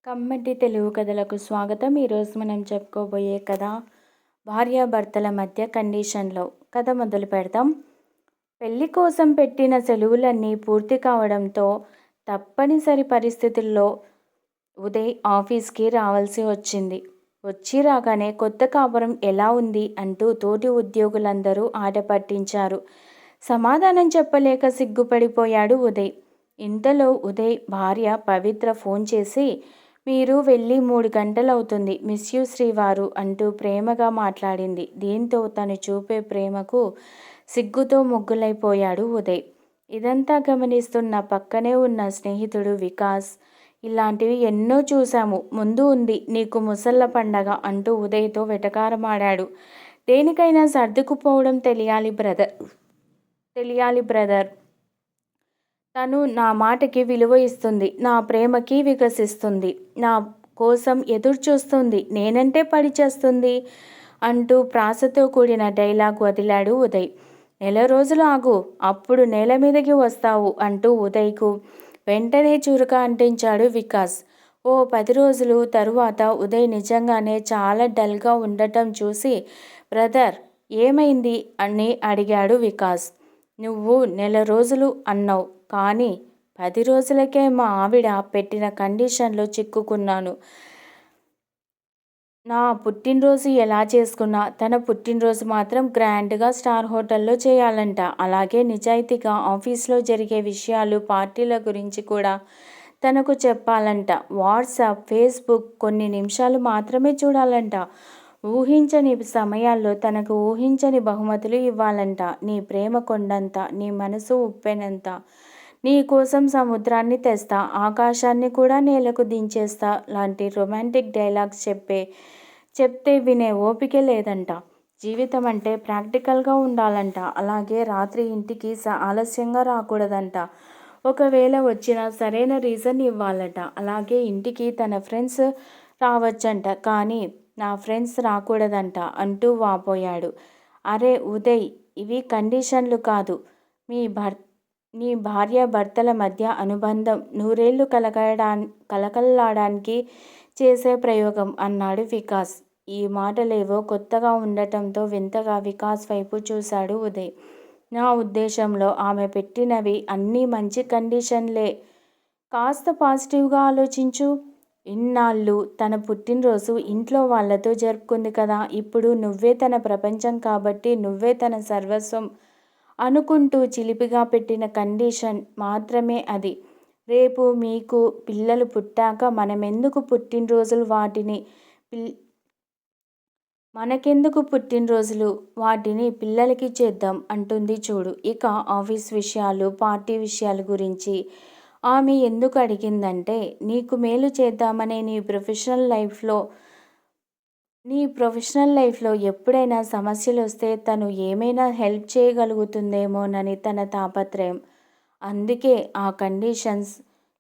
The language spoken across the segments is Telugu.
కమ్మటి తెలుగు కథలకు స్వాగతం. ఈరోజు మనం చెప్పుకోబోయే కథ భార్యాభర్తల మధ్య కండిషన్లో. కథ మొదలు పెడతాం. పెళ్లి కోసం పెట్టిన సెలవులన్నీ పూర్తి కావడంతో తప్పనిసరి పరిస్థితుల్లో ఉదయ్ ఆఫీస్కి రావాల్సి వచ్చింది. వచ్చి రాగానే కొత్త కాపురం ఎలా ఉంది అంటూ తోటి ఉద్యోగులందరూ ఆట పట్టించారు. సమాధానం చెప్పలేక సిగ్గుపడిపోయాడు ఉదయ్. ఇంతలో ఉదయ్ భార్య పవిత్ర ఫోన్ చేసి, మీరు వెళ్ళి 3 గంటలవుతుంది, మిస్ యూ శ్రీవారు అంటూ ప్రేమగా మాట్లాడింది. దీంతో తను చూపే ప్రేమకు సిగ్గుతో ముగ్గులైపోయాడు ఉదయ్. ఇదంతా గమనిస్తున్న పక్కనే ఉన్న స్నేహితుడు వికాస్, ఇలాంటివి ఎన్నో చూశాము, ముందు ఉంది నీకు ముసళ్ళ పండగ అంటూ ఉదయ్తో వెటకారమాడాడు. దేనికైనా సర్దుకుపోవడం తెలియాలి బ్రదర్. తను నా మాటకి విలువ ఇస్తుంది, నా ప్రేమకి వికసిస్తుంది, నా కోసం ఎదురు చూస్తుంది, నేనంటే పడి చేస్తుంది అంటూ ప్రాసతో కూడిన డైలాగ్ వదిలాడు ఉదయ్. 4 రోజులు ఆగు, అప్పుడు నేల మీదకి వస్తావు అంటూ ఉదయ్కు వెంటనే చురుక అంటించాడు వికాస్. ఓ 10 రోజులు తరువాత ఉదయ్ నిజంగానే చాలా డల్గా ఉండటం చూసి, బ్రదర్ ఏమైంది అని అడిగాడు వికాస్. నువ్వు 4 రోజులు అన్నావు, కానీ 10 రోజులకే మా ఆవిడ పెట్టిన కండిషన్లో చిక్కుకున్నాను. నా పుట్టినరోజు ఎలా చేసుకున్నా తన పుట్టినరోజు మాత్రం గ్రాండ్గా స్టార్ హోటల్లో చేయాలంట. అలాగే నిజాయితీగా ఆఫీస్లో జరిగే విషయాలు, పార్టీల గురించి కూడా తనకు చెప్పాలంట. వాట్సాప్, ఫేస్బుక్ కొన్ని నిమిషాలు మాత్రమే చూడాలంట. ఊహించని సమయాల్లో తనకు ఊహించని బహుమతులు ఇవ్వాలంట. నీ ప్రేమ కొండంత, నీ మనసు ఉప్పెనంత, నీ కోసం సముద్రాన్ని తెస్తా, ఆకాశాన్ని కూడా నేలకు దించేస్తా లాంటి రొమాంటిక్ డైలాగ్స్ చెప్తే వినే ఓపికే లేదంట. జీవితం అంటే ప్రాక్టికల్గా ఉండాలంట. అలాగే రాత్రి ఇంటికి ఆలస్యంగా రాకూడదంట. ఒకవేళ వచ్చినా సరైన రీజన్ ఇవ్వాలట. అలాగే ఇంటికి తన ఫ్రెండ్స్ రావచ్చంట, కానీ నా ఫ్రెండ్స్ రాకూడదంట అంటూ వాపోయాడు. అరే ఉదయ్, ఇవి కండిషన్లు కాదు, నీ భార్యాభర్తల మధ్య అనుబంధం నూరేళ్లు కలకల్లాడడానికి చేసే ప్రయోగం అన్నాడు వికాస్. ఈ మాటలేవో కొత్తగా ఉండటంతో వింతగా వికాస్ వైపు చూశాడు ఉదయ్. నా ఉద్దేశంలో ఆమె పెట్టినవి అన్నీ మంచి కండిషన్లే. కాస్త పాజిటివ్గా ఆలోచించు. ఇన్నాళ్ళు తన పుట్టినరోజు ఇంట్లో వాళ్లతో జరుపుకుంది కదా. ఇప్పుడు నువ్వే తన ప్రపంచం కాబట్టి నువ్వే తన సర్వస్వం అనుకుంటూ చిలిపిగా పెట్టిన కండిషన్ మాత్రమే అది. రేపు మీకు పిల్లలు పుట్టాక మనకెందుకు పుట్టినరోజులు, వాటిని పిల్లలకి చేద్దాం అంటుంది చూడు. ఇక ఆఫీస్ విషయాలు, పార్టీ విషయాల గురించి ఆమె ఎందుకు అడిగిందంటే, నీకు మేలు చేద్దామనే నీ ప్రొఫెషనల్ లైఫ్లో ఎప్పుడైనా సమస్యలు వస్తే తను ఏమైనా హెల్ప్ చేయగలుగుతుందేమోనని తన తాపత్రయం. అందుకే ఆ కండిషన్స్.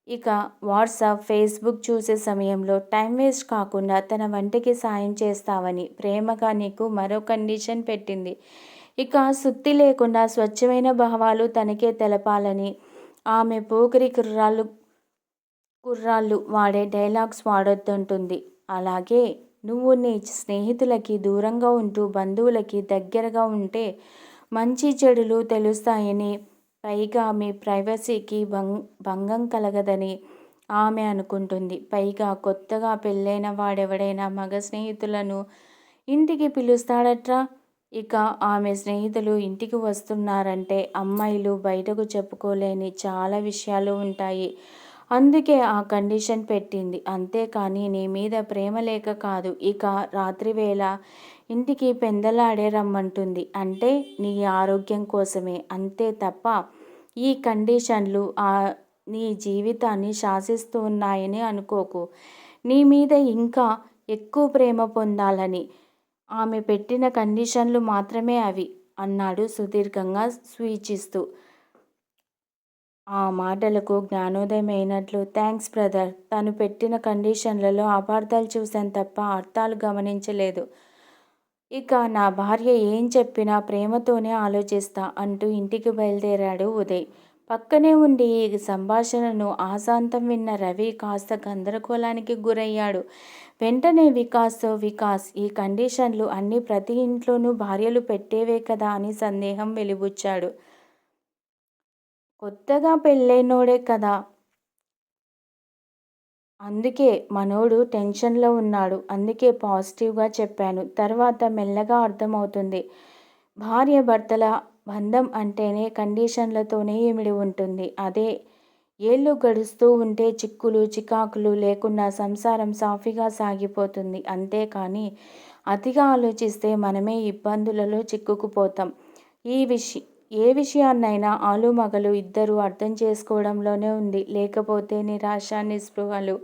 ఇక వాట్సాప్, ఫేస్బుక్ చూసే సమయంలో టైం వేస్ట్ కాకుండా తన వంటికి సాయం చేస్తావని ప్రేమగా నీకు మరో కండిషన్ పెట్టింది. ఇక సుత్తి లేకుండా స్వచ్ఛమైన భావాలు తనకే తెలపాలని ఆమె పోకిరి కుర్రాళ్ళు వాడే డైలాగ్స్ వాడొద్దంటుంది. అలాగే నువ్వు నీ స్నేహితులకి దూరంగా ఉంటూ బంధువులకి దగ్గరగా ఉంటే మంచి చెడులు తెలుస్తాయని, పైగా మీ ప్రైవసీకి భంగం కలగదని ఆమె అనుకుంటుంది. పైగా కొత్తగా పెళ్ళైన వాడెవడైనా మగ స్నేహితులను ఇంటికి పిలుస్తాడట్రా. ఇక ఆమె స్నేహితులు ఇంటికి వస్తున్నారంటే అమ్మాయిలు బయటకు చెప్పుకోలేని చాలా విషయాలు ఉంటాయి. అందుకే ఆ కండిషన్ పెట్టింది. అంతేకాని నీ మీద ప్రేమ లేక కాదు. ఇక రాత్రివేళ ఇంటికి పెందలాడే రమ్మంటుంది అంటే నీ ఆరోగ్యం కోసమే, అంతే తప్ప ఈ కండిషన్లు నీ జీవితాన్ని శాసిస్తూ ఉన్నాయని అనుకోకు. నీ మీద ఇంకా ఎక్కువ ప్రేమ పొందాలని ఆమె పెట్టిన కండిషన్లు మాత్రమే అవి అన్నాడు సుదీర్ఘంగా స్వీచిస్తూ. ఆ మాటలకు జ్ఞానోదయం అయినట్లు, థ్యాంక్స్ బ్రదర్. తను పెట్టిన కండిషన్లలో అపార్థాలు చూశాను తప్ప అర్థాలు గమనించలేదు. ఇక నా భార్య ఏం చెప్పినా ప్రేమతోనే ఆలోచిస్తా అంటూ ఇంటికి బయలుదేరాడు ఉదయ్. పక్కనే ఉండి ఈ సంభాషణను ఆశాంతం విన్న రవి కాస్త గందరగోళానికి గురయ్యాడు. వెంటనే వికాస్ ఈ కండిషన్లు అన్నీ ప్రతి ఇంట్లోనూ భార్యలు పెట్టేవే కదా అని సందేహం వెలిబుచ్చాడు. కొత్తగా పెళ్ళైనోడే కదా, అందుకే మనోడు టెన్షన్లో ఉన్నాడు. అందుకే పాజిటివ్గా చెప్పాను. తర్వాత మెల్లగా అర్థమవుతుంది. భార్య భర్తల బంధం అంటేనే కండిషన్లతోనే ఇమిడి ఉంటుంది. అదే ఏళ్ళు గడుస్తూ ఉంటే చిక్కులు చికాకులు లేకుండా సంసారం సాఫీగా సాగిపోతుంది. అంతేకాని అతిగా ఆలోచిస్తే మనమే ఇబ్బందులలో చిక్కుకుపోతాం. ఏ విషయాన్నైనా ఆలుమగలు ఇద్దరూ అర్థం చేసుకోవడంలోనే ఉంది. లేకపోతే నిరాశ, నిస్పృహలు,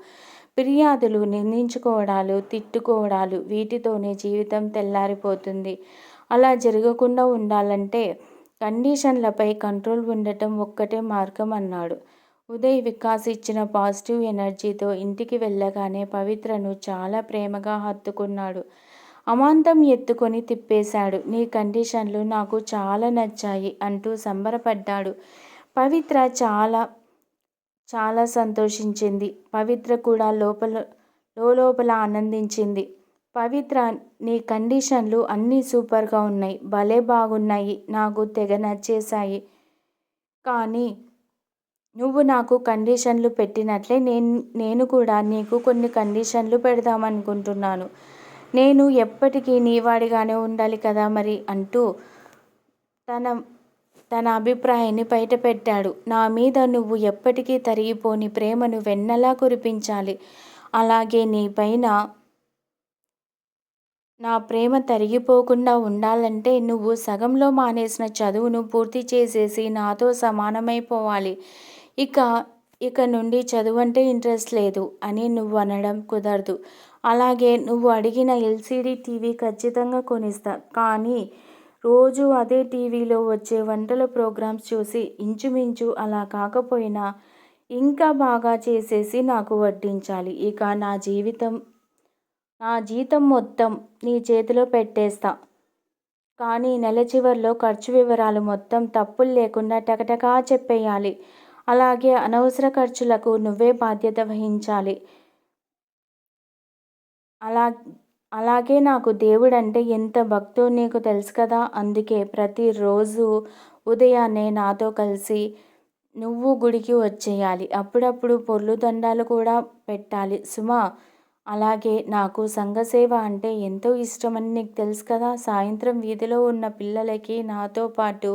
ఫిర్యాదులు, నిందించుకోవడాలు, తిట్టుకోవడాలు, వీటితోనే జీవితం తెల్లారిపోతుంది. అలా జరగకుండా ఉండాలంటే కండిషన్లపై కంట్రోల్ ఉండటం ఒక్కటే మార్గం అన్నాడు. ఉదయ్ వికాస్ ఇచ్చిన పాజిటివ్ ఎనర్జీతో ఇంటికి వెళ్ళగానే పవిత్రను చాలా ప్రేమగా హత్తుకున్నాడు. అమాంతం ఎత్తుకొని తిప్పేశాడు. నీ కండిషన్లు నాకు చాలా నచ్చాయి అంటూ సంబరపడ్డాడు. పవిత్ర చాలా చాలా సంతోషించింది. పవిత్ర కూడా లోపల ఆనందించింది. పవిత్ర, నీ కండిషన్లు అన్నీ సూపర్గా ఉన్నాయి, భలే బాగున్నాయి, నాకు తెగ నచ్చేశాయి. కానీ నువ్వు నాకు కండిషన్లు పెట్టినట్లే నేను కూడా నీకు కొన్ని కండిషన్లు పెడదామనుకుంటున్నాను. నేను ఎప్పటికీ నీవాడిగానే ఉండాలి కదా మరి అంటూ తన అభిప్రాయాన్ని బయటపెట్టాడు. నా మీద నువ్వు ఎప్పటికీ తరిగిపోని ప్రేమను వెన్నలా కురిపించాలి. అలాగే నీ పైన నా ప్రేమ తరిగిపోకుండా ఉండాలంటే నువ్వు సగంలో మానేసిన చదువును పూర్తి చేసేసి నాతో సమానమైపోవాలి. ఇక నుండి చదువంటే ఇంట్రెస్ట్ లేదు అని నువ్వు అనడం కుదరదు. అలాగే నువ్వు అడిగిన ఎల్సీడీ టీవీ ఖచ్చితంగా కొనిస్తా. కానీ రోజు అదే టీవీలో వచ్చే వంటల ప్రోగ్రామ్స్ చూసి ఇంచుమించు అలా కాకపోయినా ఇంకా బాగా చేసేసి నాకు వడ్డించాలి. ఇక నా జీతం మొత్తం నీ చేతిలో పెట్టేస్తా. కానీ నెల చివర్లో ఖర్చు వివరాలు మొత్తం తప్పులు లేకుండా టకటకా చెప్పేయాలి. అలాగే అనవసర ఖర్చులకు నువ్వే బాధ్యత వహించాలి. అలాగే నాకు దేవుడంటే ఎంత భక్తో నీకు తెలుసు కదా. అందుకే ప్రతిరోజు ఉదయాన్నే నాతో కలిసి నువ్వు గుడికి వచ్చేయాలి. అప్పుడప్పుడు పొర్లు దండాలు కూడా పెట్టాలి సుమా. అలాగే నాకు సంఘసేవ అంటే ఎంతో ఇష్టమని నీకు తెలుసు కదా. సాయంత్రం వీధిలో ఉన్న పిల్లలకి నాతో పాటు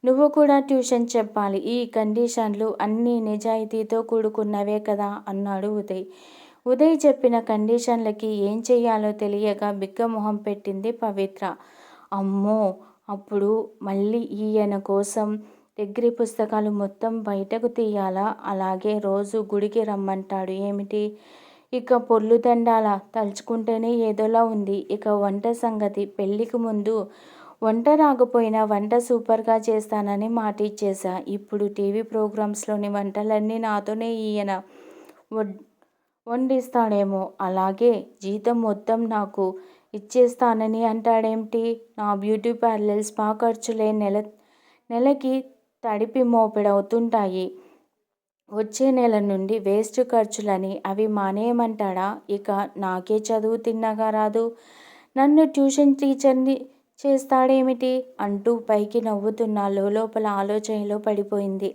నువ్వు కూడా ట్యూషన్ చెప్పాలి. ఈ కండిషన్లు అన్నీ నిజాయితీతో కూడుకున్నవే కదా అన్నాడు ఉదయ్. ఉదయ్ చెప్పిన కండిషన్లకి ఏం చెయ్యాలో తెలియక బిగ్గమొహం పెట్టింది పవిత్ర. అమ్మో, అప్పుడు మళ్ళీ ఈయన కోసం డిగ్రీ పుస్తకాలు మొత్తం బయటకు తీయాలా? అలాగే రోజు గుడికి రమ్మంటాడు ఏమిటి? ఇక పొర్లు దండాల తలుచుకుంటేనే ఏదోలా ఉంది. ఇక వంట సంగతి, పెళ్ళికి ముందు వంట రాకపోయినా వంట సూపర్గా చేస్తానని మాట ఇచ్చేశా. ఇప్పుడు టీవీ ప్రోగ్రామ్స్లోని వంటలన్నీ నాతోనే ఈయన వండిస్తాడేమో. అలాగే జీతం మొత్తం నాకు ఇచ్చేస్తానని అంటాడేమిటి? నా బ్యూటీ పార్లర్, స్పా ఖర్చులే నెలకి తడిపి మోపెడవుతుంటాయి. వచ్చే నెల నుండి వేస్ట్ ఖర్చులని అవి మానేయమంటాడా? ఇక నాకే చదువు తిన్నగా రాదు, నన్ను ట్యూషన్ టీచర్ని చేస్తాడేమిటి అంటూ పైకి నవ్వుతున్న లోపల ఆలోచనలో పడిపోయింది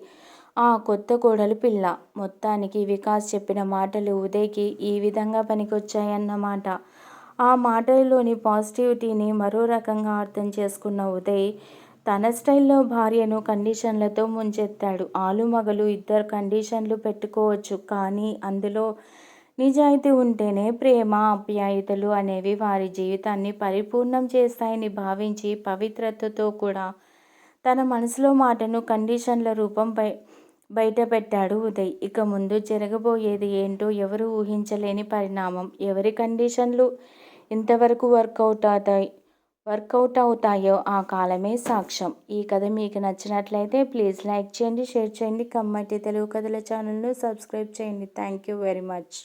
ఆ కొత్త కోడలు పిల్ల. మొత్తానికి వికాస్ చెప్పిన మాటలు ఉదయ్కి ఈ విధంగా పనికొచ్చాయన్నమాట. ఆ మాటలలోని పాజిటివిటీని మరో రకంగా అర్థం చేసుకున్న ఉదయ్ తన స్టైల్లో భార్యను కండిషన్లతో ముంచెత్తాడు. ఆలుమగలు ఇద్దరు కండిషన్లు పెట్టుకోవచ్చు, కానీ అందులో నిజాయితీ ఉంటేనే ప్రేమ, ఆప్యాయతలు అనేవి వారి జీవితాన్ని పరిపూర్ణం చేస్తాయని భావించి పవిత్రతతో కూడా తన మనసులో మాటను కండిషన్ల రూపం బయటపెట్టాడు ఉదయ్. ఇక ముందు జరగబోయేది ఏంటో ఎవరు ఊహించలేని పరిణామం. ఎవరి కండిషన్లు ఇంతవరకు వర్కౌట్ అవుతాయో ఆ కాలమే సాక్ష్యం. ఈ కథ మీకు నచ్చినట్లయితే ప్లీజ్ లైక్ చేయండి, షేర్ చేయండి. కమ్మటి తెలుగు కథల ఛానల్ను సబ్స్క్రైబ్ చేయండి. Thank you very much.